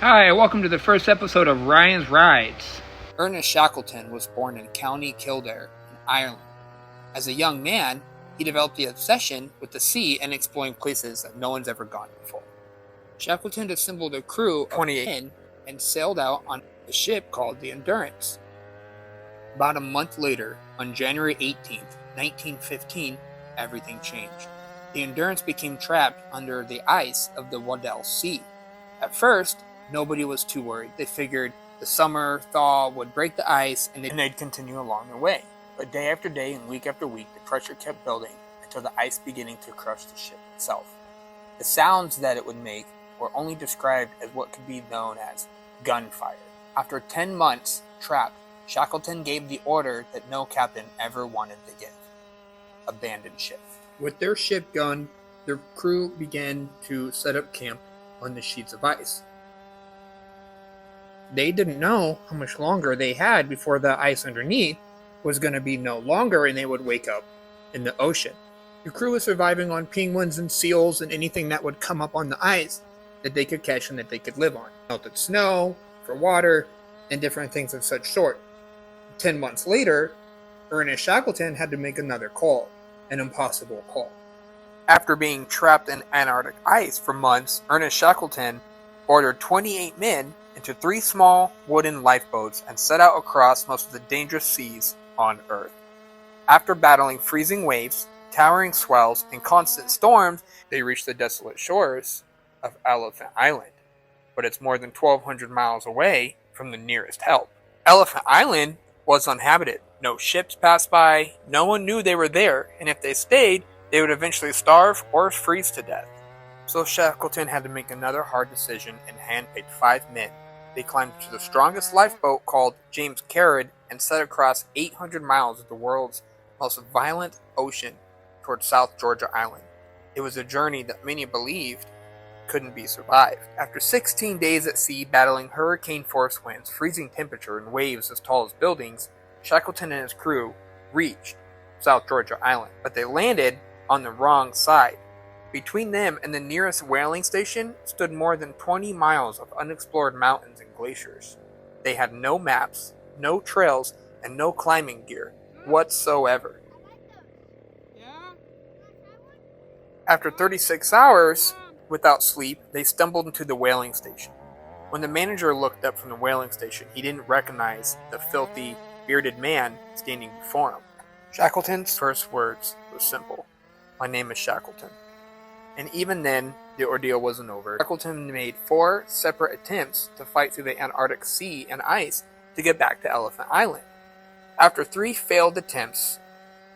Hi, welcome to the first episode of Ryan's Rides. Ernest Shackleton was born in County Kildare, in Ireland. As a young man, he developed the obsession with the sea and exploring places that no one's ever gone before. Shackleton assembled a crew of 28 men and sailed out on a ship called the Endurance. About a month later, on January 18th, 1915, everything changed. The Endurance became trapped under the ice of the Weddell Sea. At first, nobody was too worried. They figured the summer thaw would break the ice and they'd continue along their way. But day after day and week after week, the pressure kept building until the ice beginning to crush the ship itself. The sounds that it would make were only described as what could be known as gunfire. After 10 months trapped, Shackleton gave the order that no captain ever wanted to give: abandon ship. With their ship gone, their crew began to set up camp on the sheets of ice. They didn't know how much longer they had before the ice underneath was going to be no longer and they would wake up in the ocean. The crew was surviving on penguins and seals and anything that would come up on the ice that they could catch and that they could live on. Melted snow, for water, and different things of such sort. 10 months later, Ernest Shackleton had to make another call, an impossible call. After being trapped in Antarctic ice for months, Ernest Shackleton ordered 28 men into 3 small wooden lifeboats and set out across most of the dangerous seas on Earth. After battling freezing waves, towering swells, and constant storms, they reached the desolate shores of Elephant Island, but it's more than 1,200 miles away from the nearest help. Elephant Island was uninhabited. No ships passed by, no one knew they were there, and if they stayed, they would eventually starve or freeze to death. So Shackleton had to make another hard decision and handpicked 5 men. They climbed to the strongest lifeboat called James Caird and set across 800 miles of the world's most violent ocean towards South Georgia Island. It was a journey that many believed couldn't be survived. After 16 days at sea battling hurricane-force winds, freezing temperature, and waves as tall as buildings, Shackleton and his crew reached South Georgia Island, but they landed on the wrong side. Between them and the nearest whaling station stood more than 20 miles of unexplored mountains and glaciers. They had no maps, no trails, and no climbing gear whatsoever. After 36 hours without sleep, they stumbled into the whaling station. When the manager looked up from the whaling station, he didn't recognize the filthy, bearded man standing before him. Shackleton's first words were simple: "My name is Shackleton." And even then, the ordeal wasn't over. Shackleton made 4 separate attempts to fight through the Antarctic Sea and ice to get back to Elephant Island. After 3 failed attempts,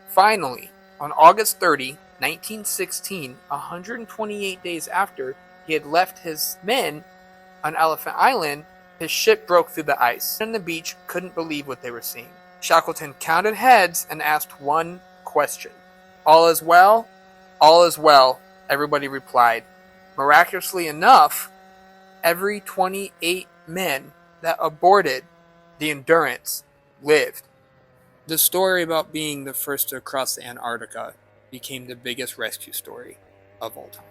finally, on August 30, 1916, 128 days after he had left his men on Elephant Island, his ship broke through the ice, and the beach couldn't believe what they were seeing. Shackleton counted heads and asked one question: "All is well?" "All is well," everybody replied. Miraculously enough, every 28 men that aborted the Endurance lived. The story about being the first to cross the Antarctica became the biggest rescue story of all time.